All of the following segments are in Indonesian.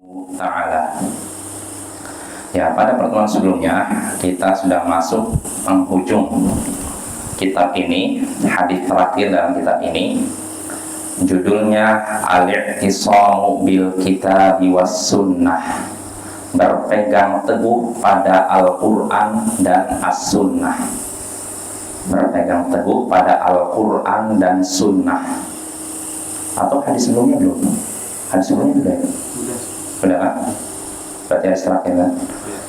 Ta'ala. Ya, pada pertemuan sebelumnya kita sudah masuk penghujung kitab ini, hadis terakhir dalam kitab ini. Judulnya Al-i'tisamu bil kitabi was sunnah, berpegang teguh pada Al-Quran dan As-Sunnah. Berpegang teguh pada Al-Quran dan Sunnah. Atau hadis sebelumnya belum? Hadis sebelumnya sudah ya? Sudah kan? Berarti hadis terakhir kan?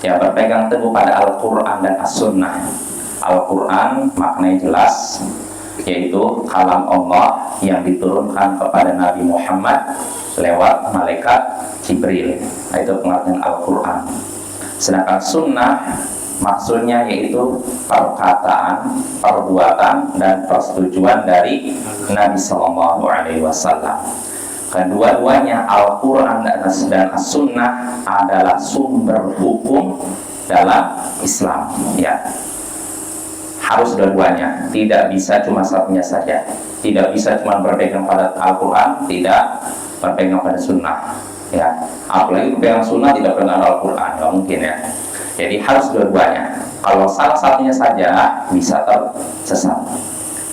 Ya, berpegang teguh pada Al-Quran dan As-Sunnah. Al-Quran maknanya jelas, yaitu kalam Allah yang diturunkan kepada Nabi Muhammad lewat malaikat Jibril. Nah, itu pengertian Al-Quran. Sedangkan Sunnah maksudnya yaitu perkataan, perbuatan, dan persetujuan dari Nabi Sallallahu Alaihi Wasallam. Kedua-duanya Al-Quran dan As-Sunnah adalah sumber hukum dalam Islam. Ya, harus dua-duanya, tidak bisa cuma satunya saja. Tidak bisa cuma berpegang pada Al-Quran, tidak berpegang pada Sunnah. Ya, apalagi berpegang Sunnah tidak berpegang Al-Quran, nggak mungkin ya. Jadi harus dua-duanya. Kalau salah satunya saja bisa tersesat.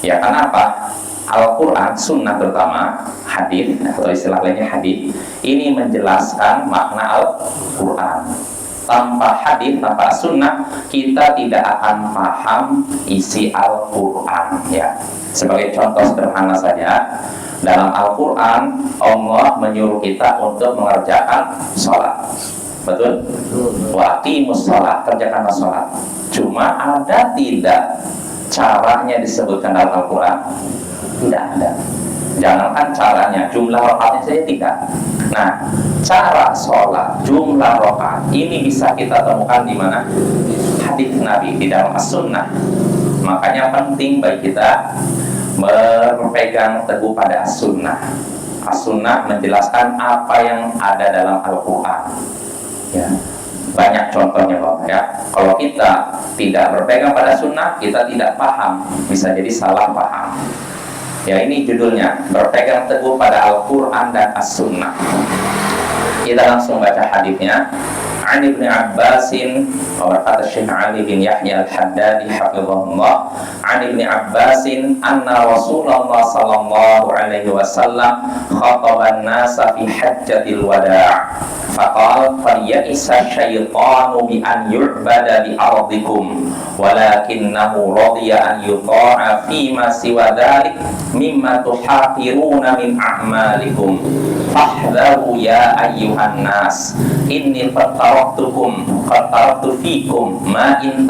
Ya, kenapa? Al-Quran, Sunnah terutama, hadis atau istilah lainnya hadis, ini menjelaskan makna Al-Quran. Tanpa hadis, tanpa Sunnah, kita tidak akan paham isi Al-Quran. Ya, sebagai contoh sederhana saja, dalam Al-Quran Allah menyuruh kita untuk mengerjakan sholat. Betul? Wa aqimus sholat, kerjakanlah sholat. Cuma ada tidak caranya disebutkan dalam Al-Quran? Tidak ada. Jangankan caranya, jumlah rakaatnya saja tidak. Nah, cara sholat, jumlah rakaat ini bisa kita temukan di mana? Hadis Nabi, di dalam As-Sunnah. Makanya penting bagi kita berpegang teguh pada As-Sunnah. As-Sunnah menjelaskan apa yang ada dalam Al-Quran. Ya, banyak contohnya Bapak ya. Kalau kita tidak berpegang pada Sunnah, kita tidak paham, bisa jadi salah paham. Ya, ini judulnya berpegang teguh pada Al-Quran dan As-Sunnah. Kita langsung baca hadisnya. An Ibnu Abbasin, berkata Syekh Ali bin Yahya Al-Haddadi hafizahullah, An Ibnu Abbasin anna Rasulullah sallallahu alaihi wasallam khataban nasa fi hajjatil wada'. Faqal falya'isa syaitanu bi an yu'bada bi ardikum walakinnahu radiya an yuta'a fima siwa dhalik mimma tuhaqiruna min a'malikum fahdharu ya ayyuhan nas inni qad taraktu fikum ma in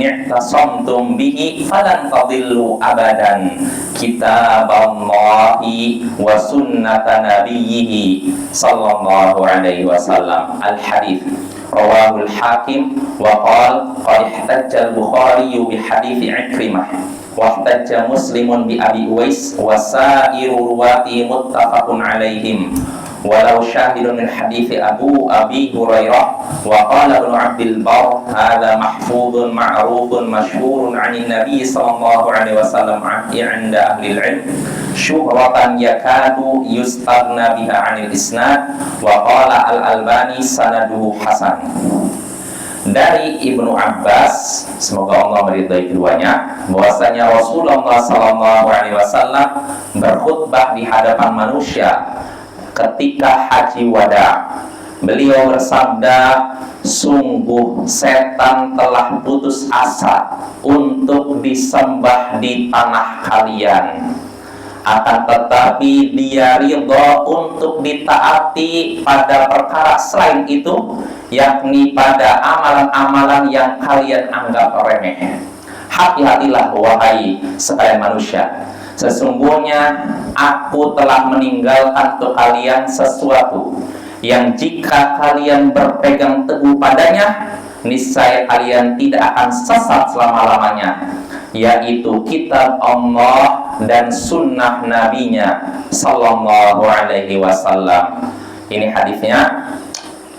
i'tasamtum bihi falan tadillu abadan kitaballahi wa sunnata nabiyhi sallallahu alaihi wasallam. Al-hadith rawahul hakim wa qala qad ihtajja al-Bukhari bi hadith Ikrimah wa ihtajja Muslimun bi Abi Uwais wa sa'iru ruwati muttafaqun alaihim walau syahidun min hadithi Abi Hurairah wa qala Ibnu Abdil Barr hadza mahfudun ma'rufun masyhurun 'anil Nabi sallallahu alaihi wasallam 'inda ahli al-'ilm syuhratan yakadu yustaghna biha 'anil isnad wa qala Al-Albani sanaduhu hasan. Dari Ibnu Abbas, semoga Allah meridai keduanya, bahwasanya Rasulullah sallallahu alaihi wasallam berkhutbah di hadapan manusia ketika haji wada. Beliau bersabda, sungguh setan telah putus asa untuk disembah di tanah kalian, akan tetapi dia ridha untuk ditaati pada perkara selain itu, yakni pada amalan-amalan yang kalian anggap remeh. Hati-hatilah wahai sekalian manusia, sesungguhnya aku telah meninggalkan untuk kalian sesuatu yang jika kalian berpegang teguh padanya, niscaya kalian tidak akan sesat selama-lamanya, yaitu kitab Allah dan sunnah nabinya sallallahu alaihi wasallam. Ini hadisnya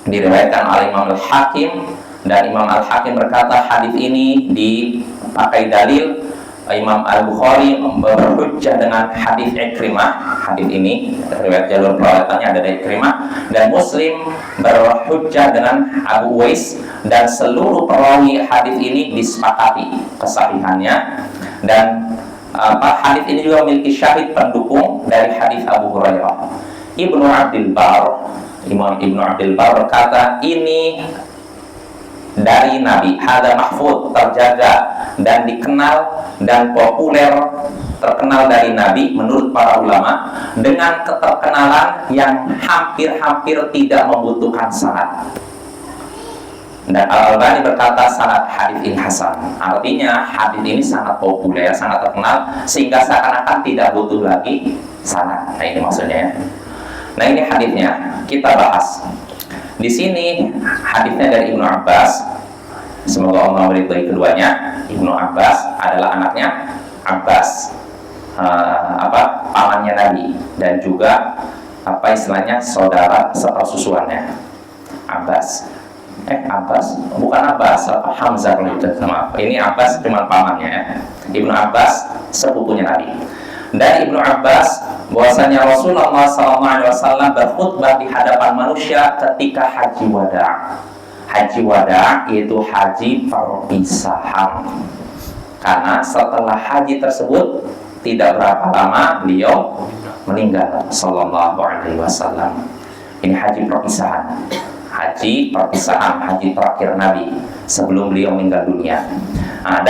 diriwayatkan oleh Imam Al-Hakim, dan Imam Al-Hakim berkata hadis ini dipakai dalil Imam Al-Bukhari berhujjah dengan hadis Ikrimah. Hadis ini riwayat jalur perawatannya ada dari Ikrimah, dan Muslim berhujjah dengan Abu Uwais, dan seluruh perawi hadis ini disepakati kesahihannya. Dan hadis ini juga memiliki syahid pendukung dari hadis Abu Hurairah. Imam Ibnu Abdul Bar berkata, ini dari Nabi, hada mahfud, terjaga dan dikenal dan populer, terkenal dari Nabi menurut para ulama, dengan keterkenalan yang hampir-hampir tidak membutuhkan sanad. Dan Al-Albani berkata sanad hadis ini hasan, artinya hadis ini sangat populer, sangat terkenal, sehingga seakan-akan tidak butuh lagi sanad. Nah, ini maksudnya ya. Nah, ini hadisnya kita bahas. Di sini hadisnya dari Ibnu Abbas. Semoga Allah meridhai keduanya. Ibnu Abbas adalah anaknya Abbas, pamannya Nabi, dan juga istilahnya saudara sepersusuannya. Abbas bukan Abbas, Hamzah gitu. Maaf. Ini Abbas cuma pamannya ya. Ibnu Abbas sepupunya Nabi. Dan Ibnu Abbas bahwasanya Rasulullah SAW berkhutbah di hadapan manusia ketika haji wada. Haji wada yaitu haji perpisahan. Karena setelah haji tersebut tidak berapa lama beliau meninggal sallallahu alaihi wasallam. Ini haji perpisahan. Haji perpisahan, haji terakhir Nabi sebelum beliau meninggal dunia. Nah,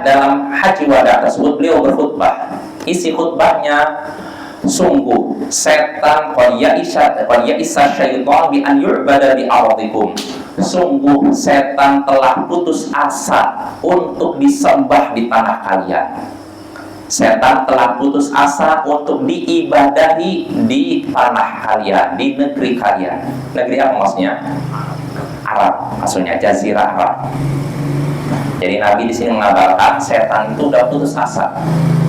dalam haji wada tersebut beliau berkhutbah. Isi khutbahnya, sungguh setan qad ya'isa syaitan bi an yu'bada bi ardikum. Sungguh setan telah putus asa untuk disembah di tanah kalian. Setan telah putus asa untuk diibadahi di tanah kalian, di negeri kalian. Negeri apa maksudnya? Arab, maksudnya Jazirah Arab. Jadi Nabi di sini mengabarkan setan itu sudah putus asa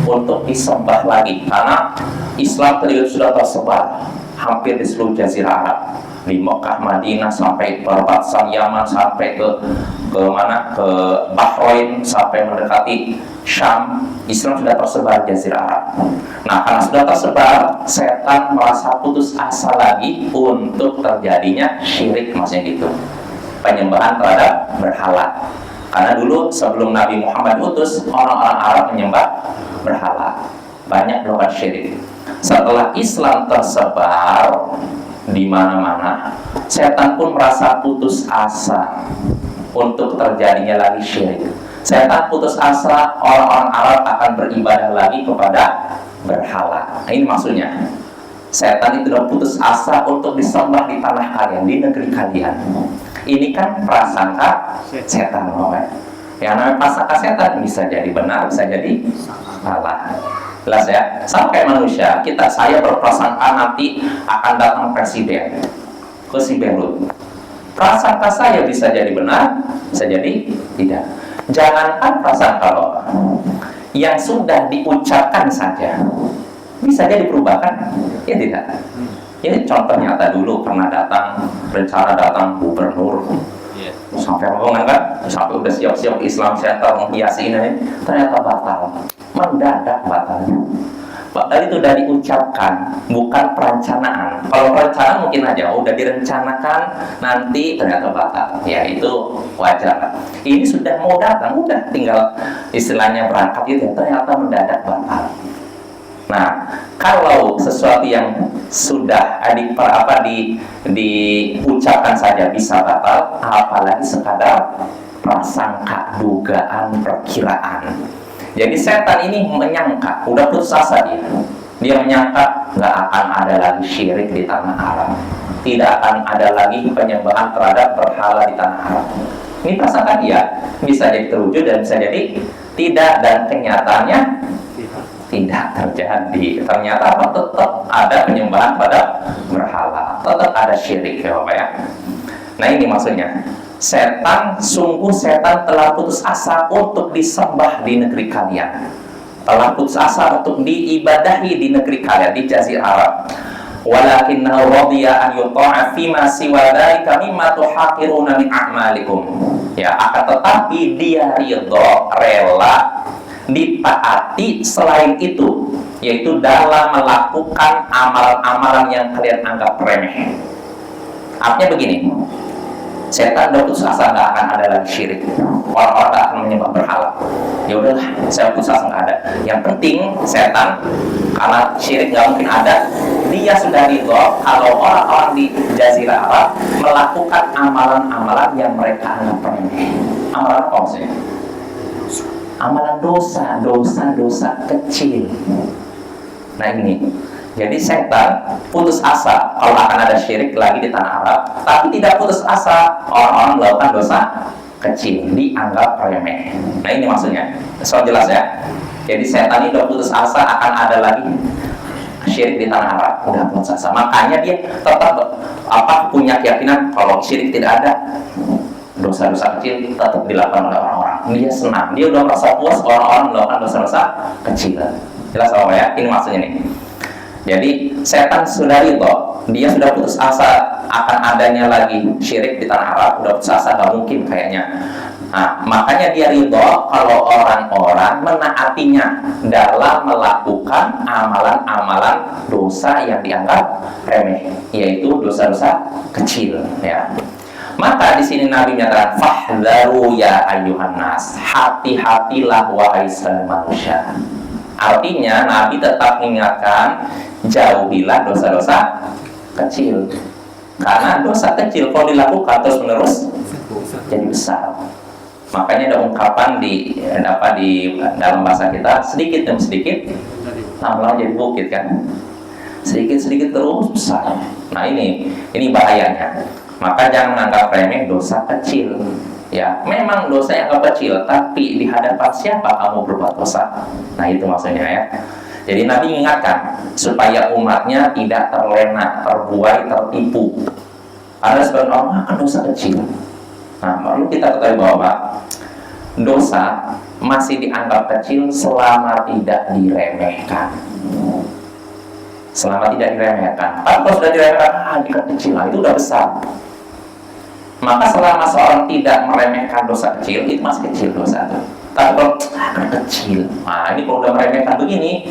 untuk disembah lagi, karena Islam sudah tersebar hampir di seluruh Jazirah Arab, di Mekah, Madinah, sampai perbatasan Yaman, sampai ke Bahrain, sampai mendekati Syam. Islam sudah tersebar di Jazirah Arab. Nah, karena sudah tersebar, setan merasa putus asa lagi untuk terjadinya syirik, maksudnya gitu, penyembahan terhadap berhala. Karena dulu sebelum Nabi Muhammad utus, orang-orang Arab menyembah berhala, banyak melakukan syirik. Setelah Islam tersebar di mana-mana, setan pun merasa putus asa untuk terjadinya lagi syirik. Setan putus asa orang-orang Arab akan beribadah lagi kepada berhala. Nah, ini maksudnya setan itu sudah putus asa untuk disembah di tanah kalian, di negeri kalian. Ini kan prasangka setan, yang namanya prasangka setan bisa jadi benar, bisa jadi salah. Jelas ya, sama kayak manusia. Saya berprasangka nanti akan datang presiden ke si Beirut. Prasangka saya bisa jadi benar, bisa jadi tidak. Jangankan prasangka loh, yang sudah diucapkan saja bisa jadi perubahan, ya tidak. Ini contoh nyata, dulu pernah rencana datang gubernur, sampai rombongan kan, sampai udah siap-siap Islam Center menghiasi ini, ternyata batal, mendadak batalnya. Batal itu udah diucapkan, bukan perencanaan. Kalau perencanaan mungkin aja udah direncanakan, nanti ternyata batal, ya itu wajar. Ini sudah mau datang, udah tinggal istilahnya berangkat gitu, ternyata mendadak batal. Nah, kalau sesuatu yang sudah diucapkan saja bisa batal, apalagi sekadar prasangka, dugaan, perkiraan. Jadi setan ini menyangka, udah putus asa dia menyangka nggak akan ada lagi syirik di tanah Arab, tidak akan ada lagi penyembahan terhadap berhala di tanah Arab. Ini prasangka dia, bisa jadi terwujud dan bisa jadi tidak, dan kenyataannya tidak terjadi. Ternyata tetap ada penyembahan pada berhala, tetap ada syirik, ya Bapak ya. Nah, ini maksudnya sungguh setan telah putus asa untuk disembah di negeri kalian, telah putus asa untuk diibadahi di negeri kalian, di Jazirah Arab. Walakinnahu radiya an yuta'a fima siwa dzalika mimma tuhaqiruna min a'malikum. Ya, akan tetapi dia ridho, rela ditaati selain itu, yaitu dalam melakukan amalan-amalan yang kalian anggap remeh. Artinya begini, setan udah putus asa nggak akan ada lagi syirik, orang-orang nggak akan menyembah berhala. Ya udahlah, saya putus asa nggak ada. Yang penting setan, karena syirik nggak mungkin ada, dia sudah ridho kalau orang-orang di Jazirah Arab melakukan amalan-amalan yang mereka anggap remeh. Amalan apa maksudnya? Amalan dosa kecil. Nah ini, jadi setan putus asa kalau akan ada syirik lagi di tanah Arab, tapi tidak putus asa orang-orang melakukan dosa kecil, dianggap remeh. Nah ini maksudnya, soal jelas ya. Jadi setan ini udah putus asa akan ada lagi syirik di tanah Arab, udah putus asa. Makanya dia tetap punya keyakinan kalau syirik tidak ada, dosa-dosa kecil tetap dilakukan oleh orang-orang. Dia senang, dia udah merasa puas orang-orang melakukan dosa-dosa kecil. Jelas apa ya? Ini maksudnya nih. Jadi setan sudah ridho, dia sudah putus asa akan adanya lagi syirik di tanah Arab, udah putus asa, nggak mungkin kayaknya. Nah, makanya dia ridho kalau orang-orang menaatinya dalam melakukan amalan-amalan dosa yang dianggap remeh, yaitu dosa-dosa kecil. Ya. Maka di sini Nabi menyatakan, fahdharu ya ayyuhan nas, hati-hatilah wahai manusia. Artinya Nabi tetap mengingatkan, jauhilah dosa-dosa kecil, karena dosa kecil kalau dilakukan terus-menerus jadi besar. Makanya ada ungkapan di dalam bahasa kita, sedikit demi sedikit lama-lama jadi bukit kan, sedikit-sedikit terus besar. Nah ini bahayanya. Maka jangan menganggap remeh dosa kecil. Ya, memang dosa yang kecil, tapi di hadapan siapa kamu berbuat dosa? Nah itu maksudnya ya. Jadi Nabi mengingatkan supaya umatnya tidak terlena, terbuai, tertipu. Karena sebagian orang akan dosa kecil. Nah, perlu kita ketahui bahwa dosa masih dianggap kecil selama tidak diremehkan. Selama tidak diremehkan. Tapi kalau sudah diremehkan, ini kecil, nah, itu udah besar. Maka selama seorang tidak meremehkan dosa kecil, itu masih kecil dosa itu. Tapi kalau kecil, nah ini kalau udah meremehkan begini,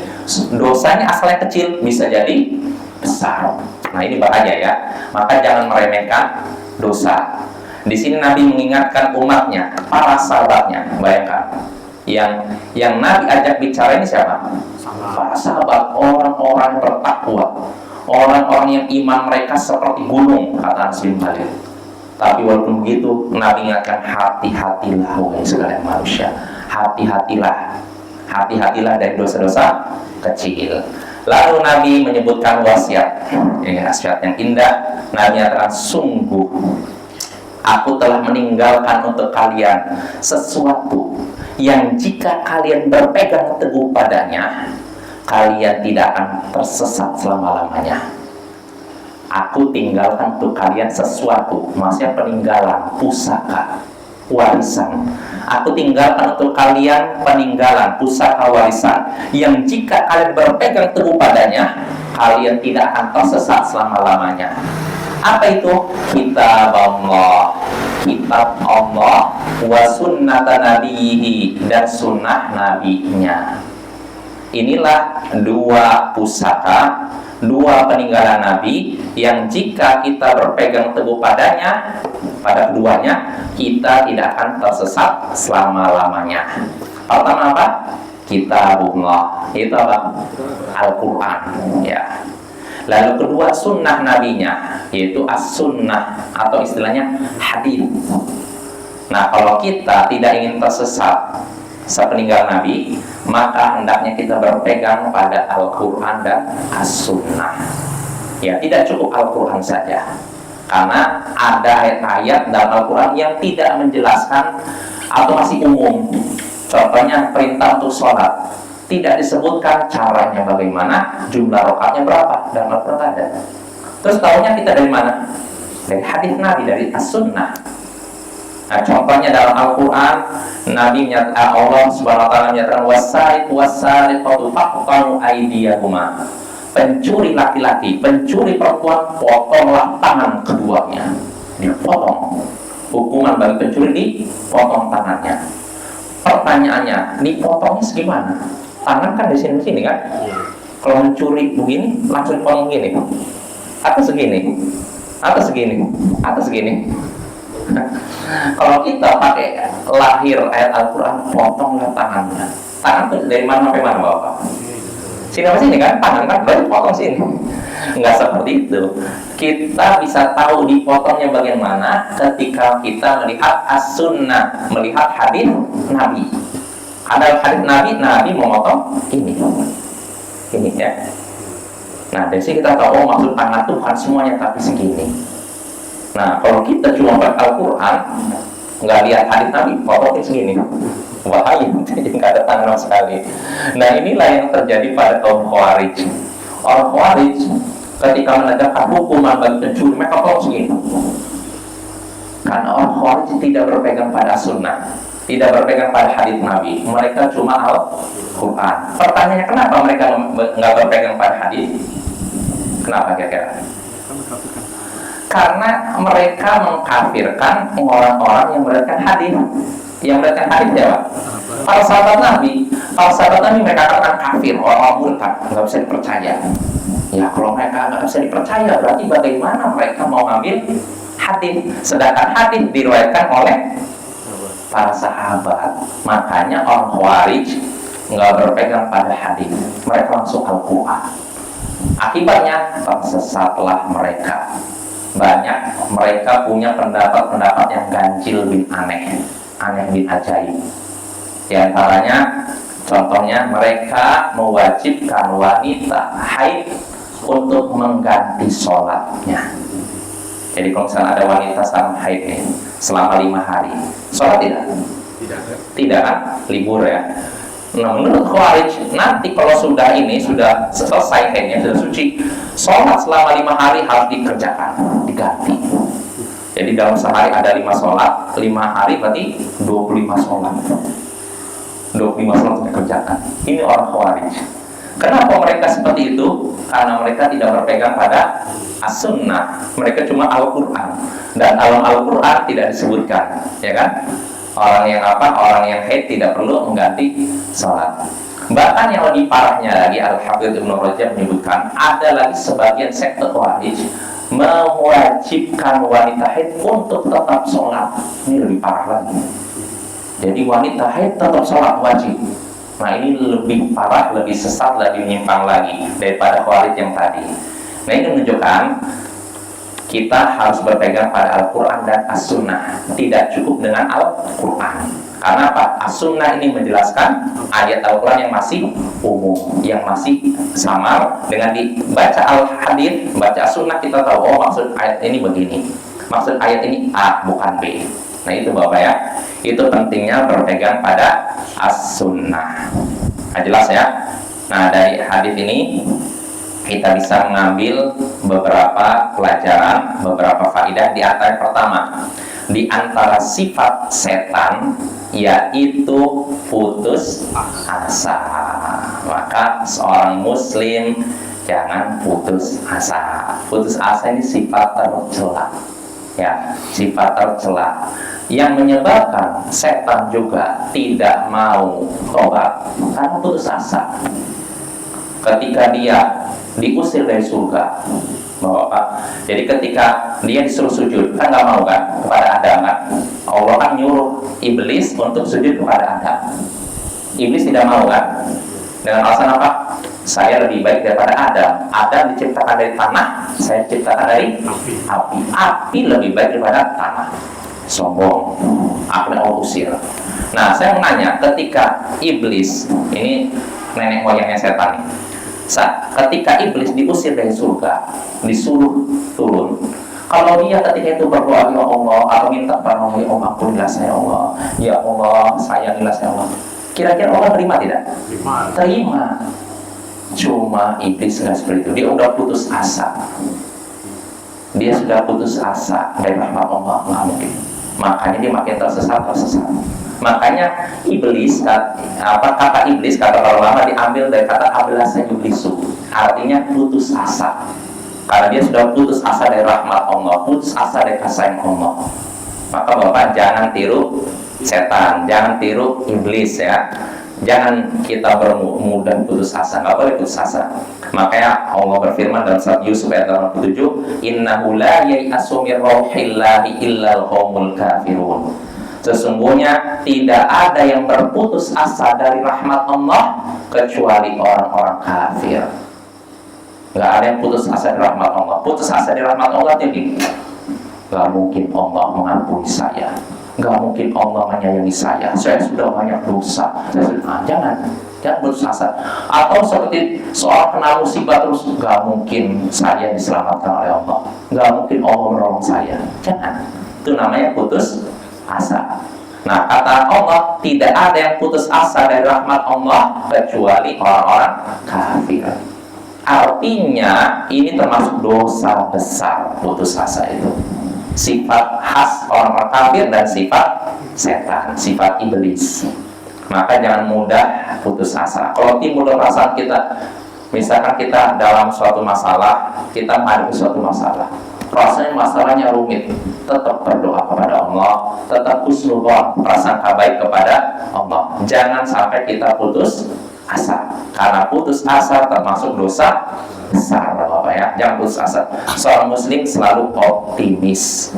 dosanya asalnya kecil bisa jadi besar. Nah ini bahaya ya. Maka jangan meremehkan dosa. Di sini Nabi mengingatkan umatnya, para sahabatnya. Bayangkan, yang Nabi ajak bicara ini siapa? Para sahabat, orang-orang yang bertakwa, orang-orang yang iman mereka seperti gunung, kata Anas bin Malik. Tapi walaupun begitu, Nabi ingatkan, hati-hatilah wahai sekalian manusia, hati-hatilah dari dosa-dosa kecil. Lalu Nabi menyebutkan wasiat, ini wasiat yang indah. Nabi menyatakan, sungguh aku telah meninggalkan untuk kalian sesuatu yang jika kalian berpegang teguh padanya, kalian tidak akan tersesat selama-lamanya. Aku tinggalkan untuk kalian sesuatu, maksudnya peninggalan, pusaka, warisan. Aku tinggalkan untuk kalian peninggalan, pusaka, warisan, yang jika kalian berpegang teguh padanya, kalian tidak akan tersesat selama-lamanya. Apa itu? Kitab Allah, wa sunnata nabihi, dan sunnah nabinya. Inilah dua pusaka, dua peninggalan Nabi yang jika kita berpegang teguh padanya, pada keduanya, kita tidak akan tersesat selama-lamanya. Pertama apa? Kitabullah, itu apa? Al-Quran, ya. Lalu kedua, sunnah nabinya, yaitu as-sunnah, atau istilahnya hadis. Nah, kalau kita tidak ingin tersesat sepeninggal Nabi, maka hendaknya kita berpegang pada Al-Quran dan As-Sunnah. Ya, tidak cukup Al-Quran saja, karena ada ayat-ayat dalam Al-Quran yang tidak menjelaskan atau masih umum. Contohnya perintah untuk sholat, tidak disebutkan caranya bagaimana, jumlah rakaatnya berapa, dalam Al-Quran ada. Terus tahunya kita dari mana? Dari hadis Nabi, dari As-Sunnah. Nah, contohnya dalam Al-Quran, Nabi menyatakan, Allah Subhanahu wa taala menyatakan, wasariqatu faqta'u aydiyahuma. Pencuri laki-laki, pencuri perempuan, potonglah tangan keduanya. Dipotong. Hukuman bagi pencuri, dipotong tangannya. Pertanyaan pertanyaannya, dipotongnya segimana? Tangan kan di sini kan? Kalau mencuri begini, langsung dipotong gini, atau segini, atau segini, atau segini. Kalau kita pakai lahir ayat Al-Quran, potonglah tangannya. Tangan tuh dari mana sampai mana Bapak? Sini apa sini kan? Tangan kan baru potong sini. Enggak seperti itu. Kita bisa tahu dipotongnya bagaimana ketika kita melihat as-sunnah, melihat hadis Nabi. Ada hadis Nabi memotong ini ya. Nah dari sini kita tahu, oh maksud tangan itu bukan semuanya tapi segini. Nah kalau kita cuma baca Al-Quran, nggak lihat hadis Nabi, potongnya segini, wahai nggak ada tangan sekali. Nah inilah yang terjadi pada kaum Khawarij. Orang Khawarij ketika menegakkan hukuman bagi pencuri, mereka potong segini. Karena orang Khawarij tidak berpegang pada sunnah, tidak berpegang pada hadis Nabi, mereka cuma Al-Quran. Pertanyaannya, kenapa mereka nggak berpegang pada hadis? Kenapa kira-kira? Karena mereka mengkafirkan orang-orang yang meriwayatkan hadis. Yang meriwayatkan hadis siapa? Para sahabat Nabi. Para sahabat Nabi mereka katakan kafir, orang murtad, nggak bisa dipercaya. Ya kalau mereka nggak bisa dipercaya, berarti bagaimana mereka mau ngambil hadis? Sedangkan hadis diriwayatkan oleh para sahabat. Makanya orang Khawarij nggak berpegang pada hadis, mereka langsung Al-Quran. Akibatnya tersesatlah mereka. Banyak mereka punya pendapat-pendapat yang ganjil bin aneh bin ajaib. Di antaranya, contohnya mereka mewajibkan wanita haid untuk mengganti sholatnya. Jadi kalau misalnya ada wanita sedang haid selama 5 hari, sholat tidak? Tidak kan? Libur ya. Nah menurut Khawarij, nanti kalau sudah selesai haidnya, sudah suci, sholat selama 5 hari harus dikerjakan, diganti. Jadi dalam sehari ada 5 sholat, 5 hari berarti 25 sholat. 25 sholat dikerjakan. Ini orang Khawarij. Kenapa mereka seperti itu? Karena mereka tidak berpegang pada as-sunnah. Mereka cuma Al-Quran. Dan dalam Al-Quran tidak disebutkan, ya kan? Orang yang haid tidak perlu mengganti sholat. Bahkan yang lebih parahnya lagi, Al-Hafidz Ibnu Rajab menyebutkan, ada lagi sebagian sekte Khawarij mewajibkan wanita haid untuk tetap sholat. Ini lebih parah lagi. Jadi wanita haid tetap sholat wajib. Nah ini lebih parah, lebih sesat, lebih menyimpang lagi daripada Khawarij yang tadi. Nah ini menunjukkan kita harus berpegang pada Al-Quran dan As-Sunnah. Tidak cukup dengan Al-Quran. Karena apa? As-Sunnah ini menjelaskan ayat Al-Quran yang masih umum, yang masih samar. Dengan dibaca Al-Hadith, baca As-Sunnah, kita tahu, oh maksud ayat ini begini, maksud ayat ini A, bukan B. Nah itu Bapak ya. Itu pentingnya berpegang pada As-Sunnah. Nah jelas ya. Nah dari hadis ini kita bisa mengambil beberapa pelajaran, beberapa faedah. Di antara yang pertama, di antara sifat setan yaitu putus asa. Maka seorang muslim jangan putus asa. Putus asa ini sifat tercela. Ya, sifat tercela yang menyebabkan setan juga tidak mau tobat karena putus asa. Ketika dia diusir dari surga, Bapak. Jadi ketika dia disuruh sujud, kan nggak mau kan kepada Adam kan? Allah kan nyuruh iblis untuk sujud kepada Adam. Iblis tidak mau kan? Dengan alasan apa? Saya lebih baik daripada Adam. Adam diciptakan dari tanah, saya diciptakan dari api. Api lebih baik daripada tanah. Sombong. Akhirnya Allah usir. Nah, saya mau nanya, ketika iblis, ini nenek moyangnya setan nih, ketika iblis diusir dari surga, disuruh turun, kalau dia ketika itu berdoa, ya Allah, atau minta pertolongan, ya Allah, ampunilah saya, Allah, ya Allah, sayangilah saya, Allah, kira-kira Allah terima tidak? Terima. Cuma iblis nggak seperti itu. Dia udah putus asa. Dia sudah putus asa dari rahmat Allah, nggak mungkin. Makanya dia makin tersesat. Makanya iblis, kata iblis, kata para ulama diambil dari kata ablasa iblisu, artinya putus asa. Karena dia sudah putus asa dari rahmat Allah, putus asa dari kasih sayang Allah. Maka Bapak jangan tiru setan, jangan tiru iblis ya. Jangan kita bermudah putus asa, nggak boleh putus asa. Makanya Allah berfirman dalam surat Yusuf ayat 87, innahu la yai'asu min rauhillahi illal qaumul kafirun. Sesungguhnya tidak ada yang berputus asa dari rahmat Allah kecuali orang-orang kafir. Nggak ada yang putus asa dari rahmat Allah. Putus asa dari rahmat Allah jadi nggak mungkin Allah mengampuni saya, nggak mungkin Allah menyayangi saya sudah banyak dosa. Jangan putus asa. Atau seperti seorang kena musibah terus, nggak mungkin saya diselamatkan oleh Allah, nggak mungkin Allah menolong saya. Jangan. Itu namanya putus asa. Nah, kata Allah, tidak ada yang putus asa dari rahmat Allah kecuali orang-orang kafir. Artinya ini termasuk dosa besar putus asa itu. Sifat khas orang-orang kafir dan sifat setan, sifat iblis. Maka jangan mudah putus asa. Kalau timbul perasaan kita, misalkan kita dalam suatu masalah, kita menghadapi suatu masalah, rasanya masalahnya rumit, tetap berdoa kepada Allah, tetap husnuzon, prasangka baik kepada Allah. Jangan sampai kita putus asa, karena putus asa termasuk dosa besar, Bapak ya. Jangan putus asa. Seorang muslim selalu optimis,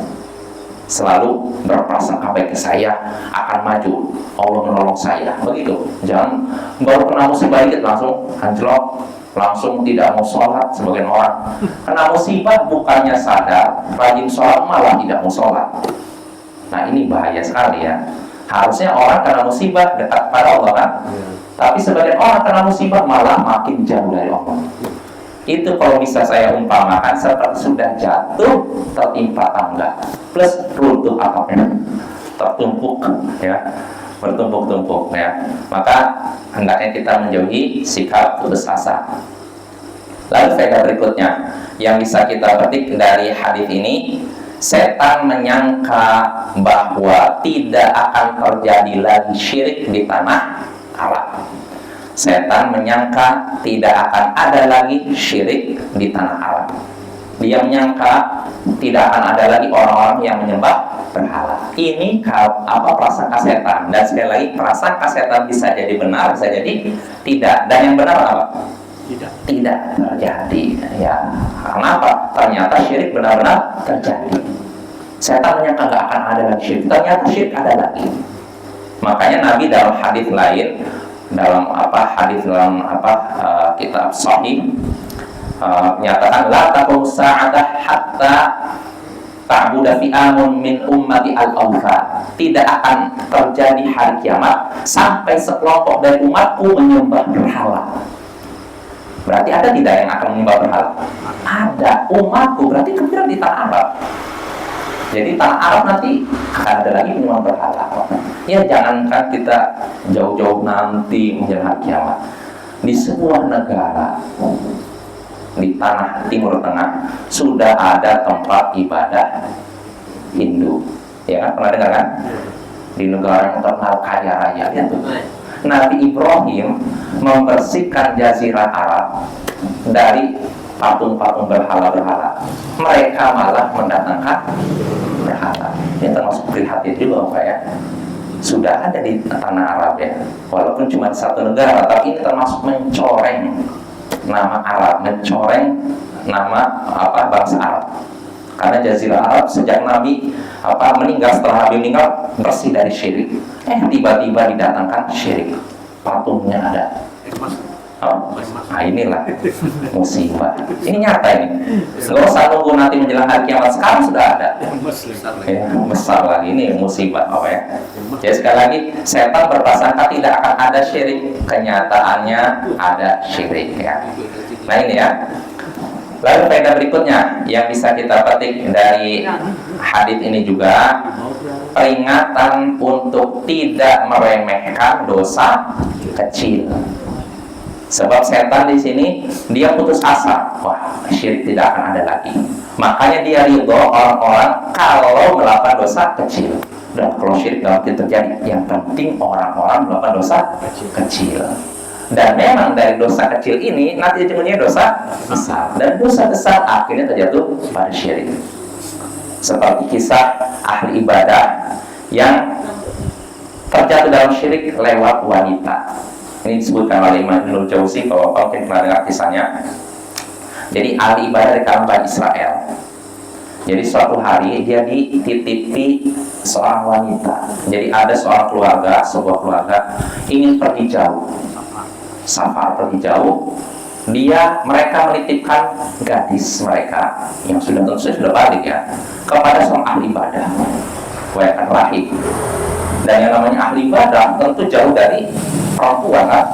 selalu berprasangka baik, saya akan maju, Allah menolong saya. Begitu. Jangan baru kena musibah dikit langsung anjlok, langsung tidak mau sholat. Sebagian orang kena musibah bukannya sadar, rajin sholat malah tidak mau sholat. Nah, ini bahaya sekali ya. Harusnya orang kena musibah dekat pada Allah kan, tapi sebagian orang kena musibah malah makin jauh dari Allah. Itu kalau bisa saya umpamakan seperti sudah jatuh tertimpa tangga plus runtuh atapnya, tertumpuk ya, bertumpuk-tumpuk ya. Maka hendaknya kita menjauhi sikap putus asa. Lalu faedah berikutnya yang bisa kita petik dari hadis ini, setan menyangka bahwa tidak akan terjadi lagi syirik di tanah Arab. Setan menyangka tidak akan ada lagi syirik di tanah Arab. Dia menyangka tidak akan ada lagi orang-orang yang menyembah berhala. Ini prasangka setan. Dan sekali lagi, prasangka setan bisa jadi benar, bisa jadi tidak. Dan yang benar apa? Tidak terjadi. Ya, kenapa? Ternyata syirik benar-benar terjadi. Setan menyangka nggak akan ada lagi syirik. Ternyata syirik ada lagi. Makanya Nabi dalam hadis lain, dalam kitab Sahih menyatakan la taqum sa'atah hatta ta'budu fi'amun min ummati al-awthan. Tidak akan terjadi hari kiamat sampai sekelompok dari umatku menyembah berhala. Berarti ada tidak yang akan menyembah berhala? Ada. Umatku berarti kira di tanah Arab. Jadi tanah Arab nanti akan ada lagi menyembah berhala. Ya, jangankan kita jauh-jauh nanti menjelang kiamat, di sebuah negara di tanah Timur Tengah sudah ada tempat ibadah Hindu. Ya kan, pernah dengar kan? Di negara yang terkenal kaya raya ya tuh. Nabi Ibrahim membersihkan jazirah Arab dari patung-patung berhala-berhala. Mereka malah mendatangkan berhala. Ini termasuk prihatin juga Pak ya. Sudah ada di tanah Arab ya, walaupun cuma satu negara, tapi ini termasuk mencoreng nama Arab, mencoreng nama bangsa Arab. Karena jazirah Arab sejak Nabi meninggal, setelah Nabi meninggal bersih dari syirik. Tiba-tiba didatangkan syirik, patungnya ada. Nah, inilah musibah. Ini nyata ini. Nggak usah nunggu nanti menjelang hari kiamat, sekarang sudah ada. Ya, besar lagi ini musibah ya. Jadi sekali lagi, setan berprasangka tidak akan ada syirik, kenyataannya ada syirik ya. Nah ini ya. Lalu faedah berikutnya yang bisa kita petik dari hadis ini juga, peringatan untuk tidak meremehkan dosa kecil. Sebab setan di sini dia putus asa, wah syirik tidak akan ada lagi. Makanya dia ridho orang-orang kalau melakukan dosa kecil. Dan kalau syirik tidak terjadi, yang penting orang-orang melakukan dosa kecil. Dan memang dari dosa kecil ini nanti ujungnya dosa besar. Dan dosa besar akhirnya terjatuh pada syirik. Seperti kisah ahli ibadah yang terjatuh dalam syirik lewat wanita. Ini disebutkan oleh Imam Ibnul Jauzi, bahwa mungkin pernah dengar kisahnya. Jadi ahli ibadah di kalangan Bani Israel. Jadi suatu hari dia dititipi seorang wanita. Jadi ada seorang keluarga, sebuah keluarga ingin pergi jauh, safar pergi jauh. Mereka menitipkan gadis mereka yang tentu sudah balik ya, kepada seorang ahli ibadah, kebanyakan rahib. Dan yang namanya ahli ibadah tentu jauh dari perempuan kan.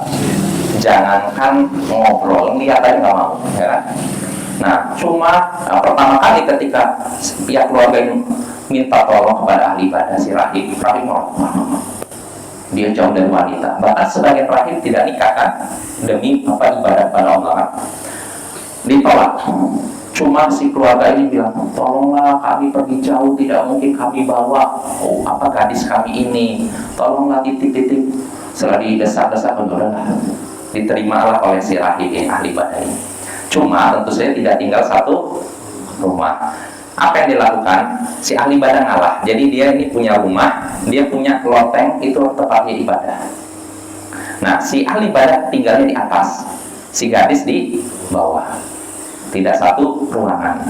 Jangankan ngobrol, lihat aja nggak mau ya kan? Nah, cuma pertama kali ketika pihak keluarga ini minta tolong kepada ahli ibadah, si rahib mau. Dia jauh dari wanita. Bahkan sebagian rahib tidak nikah kan, demi ibadah pada Allah. Ditolak. Cuma si keluarga ini bilang, tolonglah kami pergi jauh, tidak mungkin kami bawa gadis kami ini. Tolonglah titip-titip. Setelah didesak-desak, udahlah, diterimalah oleh si rahib ini, ahli ibadah ini. Cuma tentu saja tidak tinggal satu rumah. Apa yang dilakukan? Si ahli ibadah ngalah. Jadi dia ini punya rumah, dia punya loteng, itu tempatnya ibadah. Nah, si ahli ibadah tinggalnya di atas, si gadis di bawah. Tidak satu ruangan.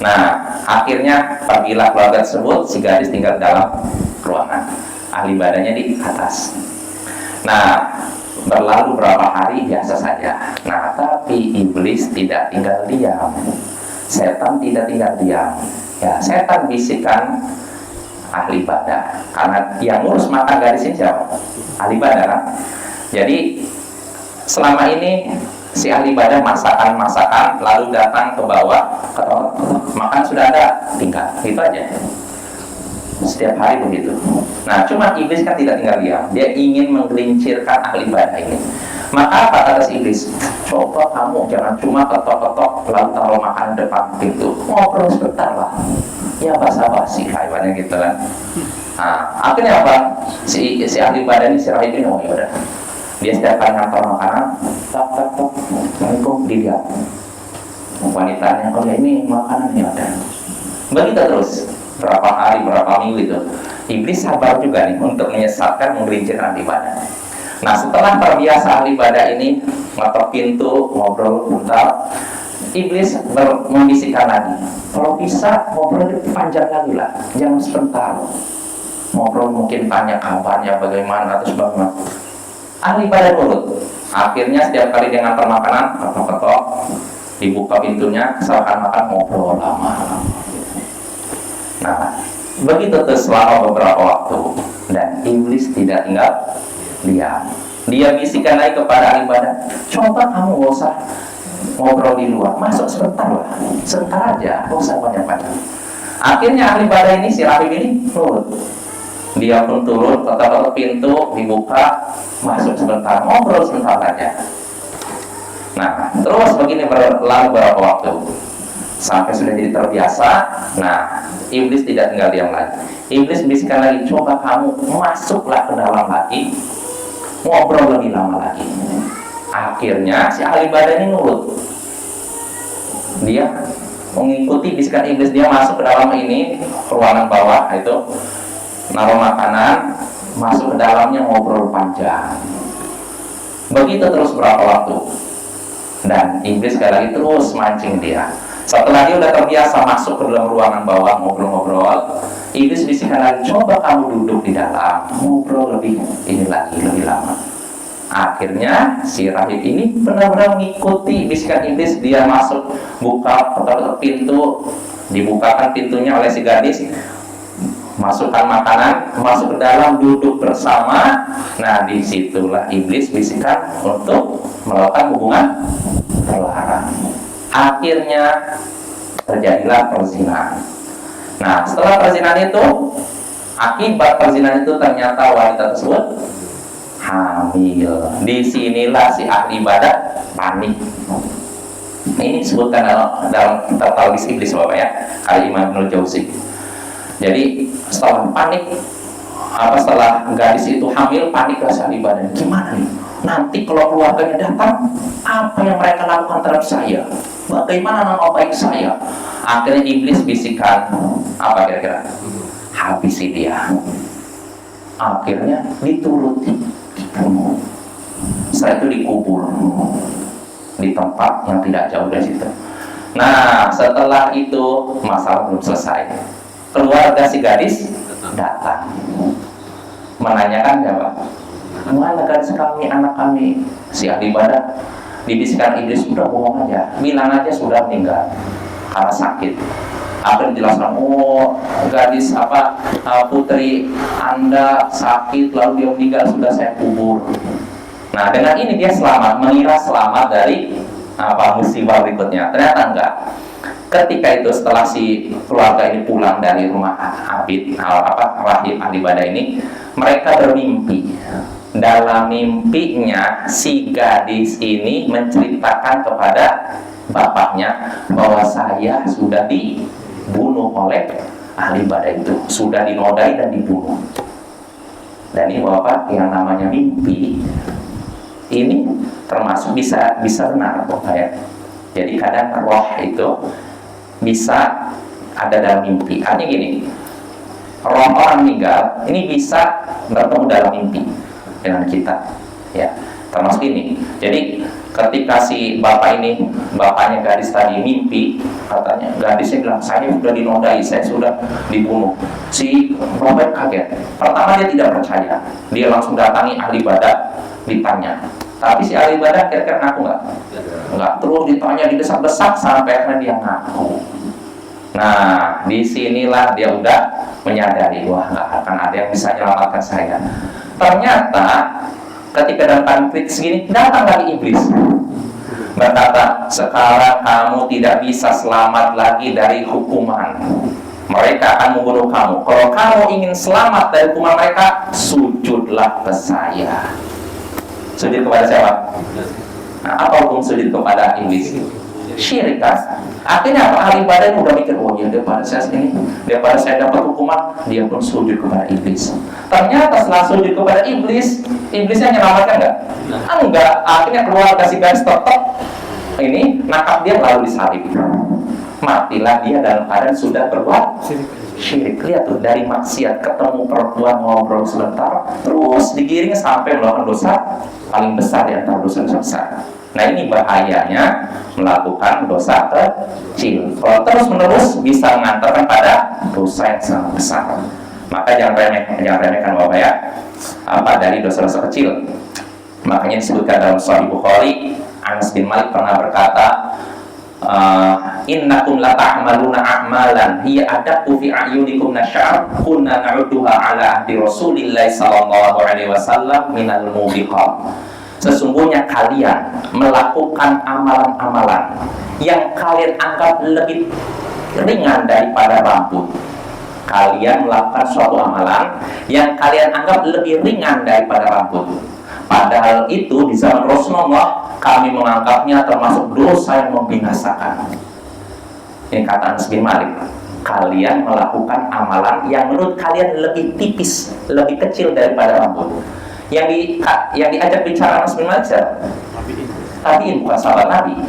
Nah, akhirnya pergilah keluarga tersebut, si gadis tinggal dalam ruangan, ahli ibadahnya di atas. Nah, berlalu berapa hari biasa saja. Nah, tapi iblis tidak tinggal diam. Setan tidak tinggal diam. Ya, setan bisikan ahli ibadah. Karena yang ngurus makan gadis ini siapa? Ahli ibadah kan? Jadi selama ini si ahli ibadah masakan, lalu datang ke bawah, makan sudah ada, tinggal. Itu aja. Setiap hari begitu. Nah, cuma iblis kan tidak tinggal diam. Dia ingin menggelincirkan ahli ibadah ini. Maka apa kata si iblis? Coba kamu jangan cuma ketok-ketok lalu taruh makanan depan pintu. Ngobrol sebentar lah. Ya basa-basi kayaknya gitu kan. Nah, akhirnya apa? Si ahli ibadah ini, si rahib ini, ya udah. Dia setiap kali ngantar makanan, tok, Assalamualaikum, dilihat. Wanitanya, ya ini makanan ya ada. Begitu terus. Berapa hari, berapa minggu itu. Iblis sabar juga nih untuk menyesatkan, menggelincirkan ahli ibadah. Nah, setelah terbiasa ahli ibadah ini ngetok pintu, ngobrol bentar, iblis membisikkan lagi. Kalau bisa ngobrol panjang lagi lah, jangan sebentar. Ngobrol mungkin tanya kabarnya bagaimana atau sebagainya. Ahli ibadah nurut. Akhirnya setiap kali dia ngantar makanan, ketok-ketok, dibuka pintunya, seakan makan, ngobrol lama. Nah, begitu terus selama beberapa waktu, dan iblis tidak tinggal diam. Dia bisikan lagi kepada ahli ibadah, coba kamu gak usah ngobrol di luar, masuk sebentar lah, sebentar aja, gak usah banyak-banyak. Akhirnya ahli ibadah ini, si rahib ini nurut. Dia pun turun, ketok-ketok pintu, dibuka, masuk sebentar, ngobrol sebentar aja. Nah, terus begini berlalu beberapa waktu, sampai sudah jadi terbiasa. Nah, iblis tidak tinggal diam lagi. Iblis bisikan lagi, coba kamu masuklah ke dalam lagi, ngobrol lebih lama lagi. Akhirnya si ahli ibadah ini nurut. Dia mengikuti bisikan iblis, dia masuk ke dalam ini, ruangan bawah itu, naruh makanan, masuk ke dalamnya, ngobrol panjang. Begitu terus berapa waktu, dan iblis sekali lagi terus mancing dia. Setelah dia sudah terbiasa masuk ke dalam ruangan bawah, ngobrol-ngobrol, iblis bisikan lagi, coba kamu duduk di dalam, ngobrol lebih lama. Akhirnya si rahib ini benar-benar mengikuti bisikan iblis. Dia masuk, buka pintu, dibukakan pintunya oleh si gadis, masukkan makanan, masuk ke dalam, duduk bersama. Nah, disitulah iblis bisikan untuk melakukan hubungan terlarang. Akhirnya terjadilah perzinahan. Nah, setelah perzinahan itu, akibat perzinahan itu ternyata wanita tersebut hamil. Disinilah si ahli ibadah panik. Ini disebutkan dalam kitab Talbis Iblis, Bapak ya, oleh Imam Ibnul Jauzi. Jadi setelah panik, setelah gadis itu hamil, paniklah si ahli ibadah. Gimana nih? Nanti kalau keluarganya datang, apa yang mereka lakukan terhadap saya? Bagaimana nama baik saya? Akhirnya iblis bisikan, apa kira-kira? Habisi dia. Akhirnya dituruti, dibunuh. Setelah itu dikubur di tempat yang tidak jauh dari situ. Nah, setelah itu masalah belum selesai. Keluarga si gadis datang menanyakan jawab, mana gadis kami, anak kami? Si ahli ibadah dibisikkan iblis, udah bohong aja, bilang aja sudah meninggal karena sakit. Akhirnya dijelaskan, oh gadis putri Anda sakit lalu dia meninggal, sudah saya kubur. Nah, dengan ini dia selamat, mengira selamat dari musibah berikutnya. Ternyata enggak. Ketika itu setelah si keluarga ini pulang dari rumah rahib ahli ibadah ini, mereka bermimpi. Dalam mimpinya si gadis ini menceritakan kepada bapaknya bahwa saya sudah dibunuh oleh ahli ibadah itu, sudah dinodai dan dibunuh. Dan ini bapak, yang namanya mimpi ini termasuk bisa benar Bapak ya. Jadi kadang roh itu bisa ada dalam mimpi. Artinya gini, roh orang meninggal ini bisa bertemu dalam mimpi dengan kita ya. Termasuk ini. Jadi ketika si bapaknya gadis tadi mimpi, katanya gadisnya bilang saya sudah dinodai, saya sudah dibunuh. Si bapak kaget. Pertama dia tidak percaya, dia langsung datangi ahli ibadah, ditanya. Tapi si ahli ibadah kira-kira ngaku nggak? Nggak. Terus ditanya, didesak-desak sampai akhirnya dia ngaku. Nah, disinilah dia udah menyadari, wah nggak akan ada yang bisa menyelamatkan saya. Ternyata ketika dalam konflik segini, datang lagi iblis berkata, sekarang kamu tidak bisa selamat lagi dari hukuman. Mereka akan membunuh kamu. Kalau kamu ingin selamat dari hukuman mereka, sujudlah ke saya. Sujud kepada siapa? Nah, apa hukum sujud kepada iblis? Syirik kan? Akhirnya apa? Ahli ibadah udah mikir, oh ya daripada saya dapat hukuman, dia pun sujud kepada iblis. Ternyata setelah sujud kepada iblis, iblisnya menyelamatkan nggak? Enggak. Akhirnya keluar kasih garis tetap ini nangkap dia lalu disalib. Matilah dia dalam keadaan sudah berbuat syirik. Lihat tuh, dari maksiat ketemu perempuan ngobrol sebentar, terus digiring sampai melakukan dosa paling besar di antara dosa-dosa besar. Nah, ini bahayanya melakukan dosa kecil. Kalau terus-menerus bisa mengantarkan pada dosa yang sangat besar. Maka jangan remehkan Bapak ya, dari dosa-dosa kecil. Makanya disebutkan dalam Sahih Bukhari, Anas bin Malik pernah berkata, innakum la ta'maluna a'malan hiya adaqu fi a'yunikum nasyar kunna na'udduha ala ahdi Rasulillah sallallahu alaihi wasallam minal mubiqat. Sesungguhnya kalian melakukan amalan-amalan yang kalian anggap lebih ringan daripada rambut. Kalian melakukan suatu amalan yang kalian anggap lebih ringan daripada rambut. Padahal itu di zaman Rasulullah kami menganggapnya termasuk dosa yang membinasakan. Ini kata Anas bin Malik. Kalian melakukan amalan yang menurut kalian lebih tipis, lebih kecil daripada rambut. Yang diajak bicara Anas bin Malik siapa? Tabi'in, bukan sahabat Nabi.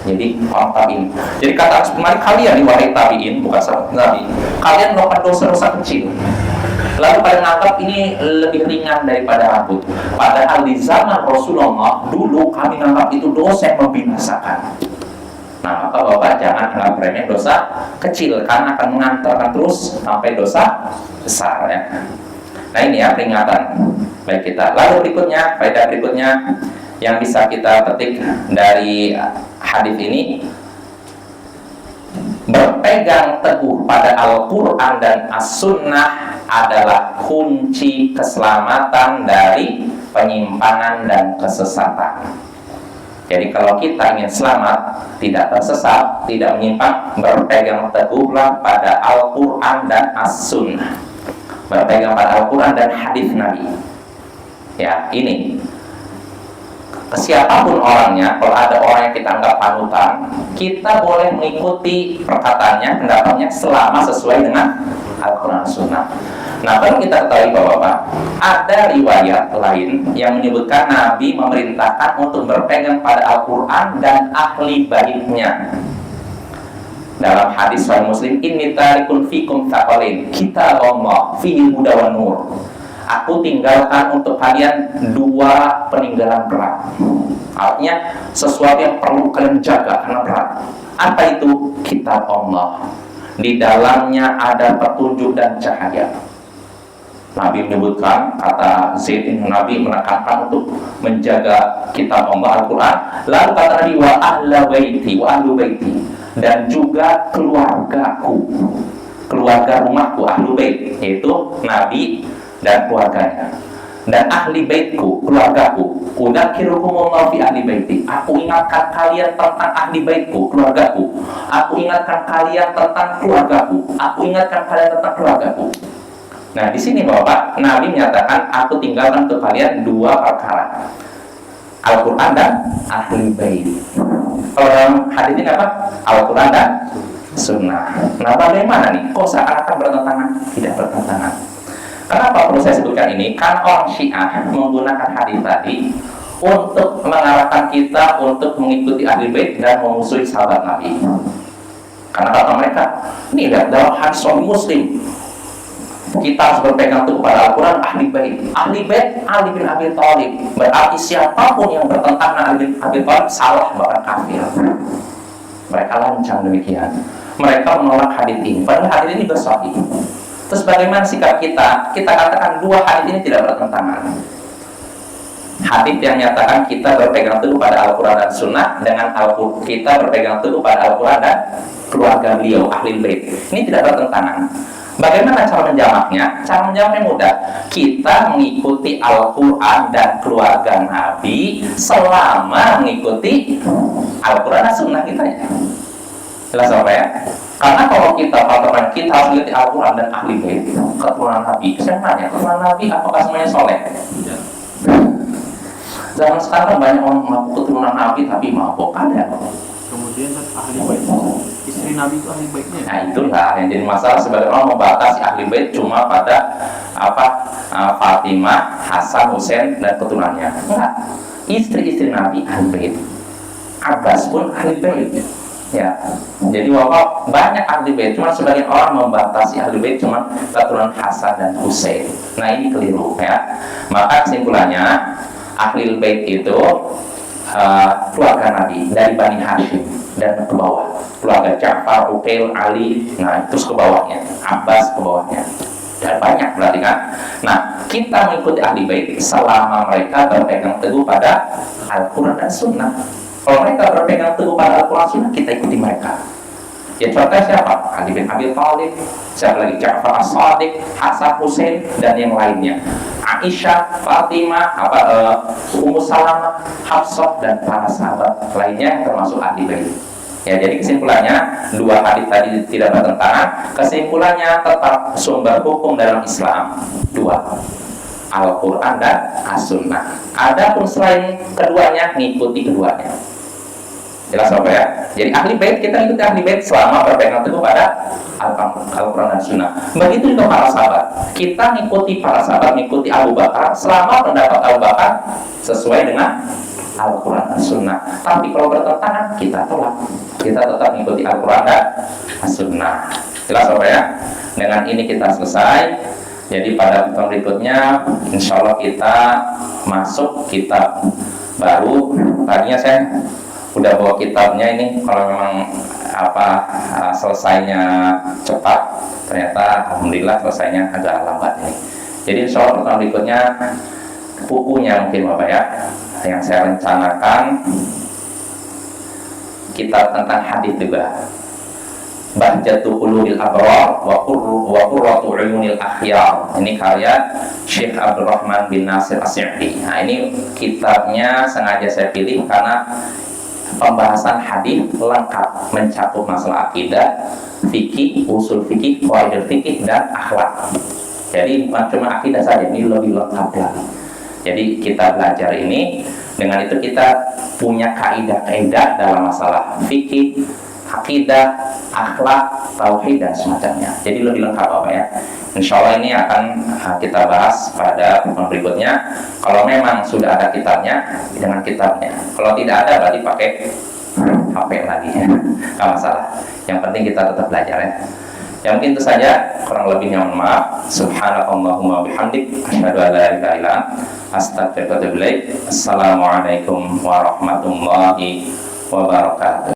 Jadi orang tabi'in. Jadi kata Anas bin Malik, kalian wahai tabi'in, bukan sahabat Nabi, kalian melakukan dosa-dosa kecil. Lalu pada menganggap ini lebih ringan daripada rambut. Padahal di zaman Rasulullah dulu kami menganggap itu dosa yang membinasakan. Nah, maka Bapak jangan anggap remeh dosa kecil, karena akan mengantarkan terus sampai dosa besar ya. Nah, ini ya peringatan baik kita. Lalu berikutnya, faedah berikutnya yang bisa kita petik dari hadis ini, berpegang teguh pada Al-Quran dan As-Sunnah adalah kunci keselamatan dari penyimpangan dan kesesatan. Jadi kalau kita ingin selamat, tidak tersesat, tidak menyimpang, berpegang teguhlah pada Al-Quran dan As-Sunnah. Berpegang pada Al-Quran dan hadis Nabi. Ya, ini siapapun orangnya, kalau ada orang yang kita anggap panutan, kita boleh mengikuti perkataannya, pendapatnya selama sesuai dengan Al-Quran Sunnah. Nah, perlu kita ketahui Bapak, ada riwayat lain yang menyebutkan Nabi memerintahkan untuk berpegang pada Al-Quran dan ahli baitnya. Dalam hadis Sahih Muslim, inni tarikun fikum tsaqalain, kitabullah fihi huda wa nur. Aku tinggalkan untuk kalian dua peninggalan berat. Artinya sesuatu yang perlu kalian jaga karena berat. Apa itu? Kitab Allah. Di dalamnya ada petunjuk dan cahaya. Nabi menyebutkan, kata Zaid bin Nabi menekankan untuk menjaga kitab Allah Al-Quran. Lalu kata Nabi, wa ahla baiti, wa ahlu baiti, dan juga keluargaku, keluarga rumahku, ahlu bait, yaitu Nabi dan keluarganya. Dan ahli baitku, keluargaku, udzakirukumullah fi ahli baiti. Aku ingatkan kalian tentang ahli baitku, keluargaku. Aku ingatkan kalian tentang keluargaku. Aku ingatkan kalian tentang keluargaku. Nah, di sini Bapak, Nabi menyatakan, aku tinggalkan untuk kalian dua perkara, Al-Quran dan ahli bait. Kalau dalam hadis ini apa? Al-Quran dan Sunnah. Nah, bagaimana nih? Kok seakan-akan bertentangan? Tidak bertentangan. Kenapa perlu saya sebutkan ini? Karena orang Syiah menggunakan hadis tadi untuk mengarahkan kita untuk mengikuti ahli bait dan memusuhi sahabat Nabi. Karena kata mereka, ini lihat dalam hadis Sahih Muslim, kita harus berpegang teguh pada Al-Quran, ahli bait. Ahli bait Ali bin Abi Thalib. Berarti siapapun yang bertentangan dengan Ali bin Abi Thalib salah, bahkan kafir. Mereka lancang demikian. Mereka menolak hadis ini. Padahal hadis ini bersahih. Terus bagaimana sikap kita? Kita katakan dua hadis ini tidak bertentangan. Hadis yang menyatakan kita berpegang teguh pada Al-Quran dan Sunnah dengan kita berpegang teguh pada Al-Quran dan keluarga beliau, ahli bait. Ini tidak bertentangan. Bagaimana cara menjamaknya? Cara menjamaknya mudah. Kita mengikuti Al-Quran dan keluarga Nabi selama mengikuti Al-Quran dan Sunnah kita ya. Jelas apa ya? Karena kalau kita patokan kita harus mengikuti Al-Quran dan ahli bait, keturunan Nabi. Saya nanya, keturunan Nabi apakah semuanya soleh? Zaman sekarang banyak orang mengaku keturunan Nabi tapi mabok, ada. Kemudian ahli bait, istri Nabi itu ahli baitnya. Nah itulah yang jadi masalah, sebagian orang membatasi ahli bait cuma pada Fatimah, Hasan, Husain dan keturunannya. Enggak. Istri-istri Nabi ahli bait. Abbas pun ahli bait. Ya. Jadi walaupun banyak ahli bait, cuma sebagian orang membatasi ahli bait cuma keturunan Hasan dan Husain. Nah ini keliru ya. Maka kesimpulannya ahli bait itu keluarga Nabi dari Bani Hashim dan ke bawah, keluarga Ja'far, Uqail, Ali, nah terus ke bawahnya, Abbas ke bawahnya, dan banyak berarti kan. Nah kita mengikuti ahli bait selama mereka berpegang teguh pada Al-Quran dan Sunnah. Kalau mereka berpegang teguh pada Al-Quran dan Sunnah, kita ikuti mereka. Ya contohnya siapa? Ali bin Abi Thalib, siapa lagi? Ja'far As-Shadiq, Hasan, Husain, dan yang lainnya. Aisyah, Fatimah, Ummu Salamah, Hafsah, dan para sahabat lainnya termasuk ahli bait. Ya, jadi kesimpulannya dua hadis tadi tidak bertentangan. Kesimpulannya tetap sumber hukum dalam Islam dua, Al-Quran dan As-Sunnah. Adapun selain keduanya, ngikuti keduanya. Jelas apa ya? Jadi ahli bait, kita ikuti ahli bait selama berpegang teguh pada Al-Quran dan Sunnah. Begitu juga para sahabat. Kita ngikuti para sahabat, ngikuti Abu Bakar selama pendapat Abu Bakar sesuai dengan Al-Quran dan Sunnah. Tapi kalau bertentangan, kita tolak. Kita tetap mengikuti Al-Quran dan Sunnah. Jelas apa ya? Dengan ini kita selesai. Jadi pada pertemuan berikutnya, insya Allah kita masuk kitab baru. Tadinya saya udah bawa kitabnya ini, kalau memang selesainya cepat, ternyata alhamdulillah selesainya agak lambat ini. Jadi insya Allah pertemuan berikutnya bukunya mungkin Bapak ya, yang saya rencanakan kitab tentang hadis juga, Bahjatu Qulubil Abrar wa Qurratu Uyunil Akhyar. Ini karya Syekh Abdurrahman bin Nasir As-Sa'di. Nah ini kitabnya sengaja saya pilih karena pembahasan hadis lengkap, mencakup masalah akidah, fikih, usul fikih, qawaid fikih, dan akhlak. Jadi bukan cuma akidah saja, ini lebih lengkap lagi. Jadi kita belajar ini, dengan itu kita punya kaidah-kaidah dalam masalah fikih, akidah, akhlak, tauhid, dan semacamnya. Jadi lebih lengkap apa ya. Insya Allah ini akan kita bahas pada pertemuan berikutnya. Kalau memang sudah ada kitabnya, dengan kitabnya. Kalau tidak ada, berarti pakai HP lagi ya. Nggak masalah. Yang penting kita tetap belajar ya. Ya mungkin itu saja, kurang lebihnya mohon maaf. Subhanakallahumma bihamdik asyhadu an la ilaha illa anta astaghfiruka wa atubu ilaik. Assalamualaikum warahmatullahi wabarakatuh.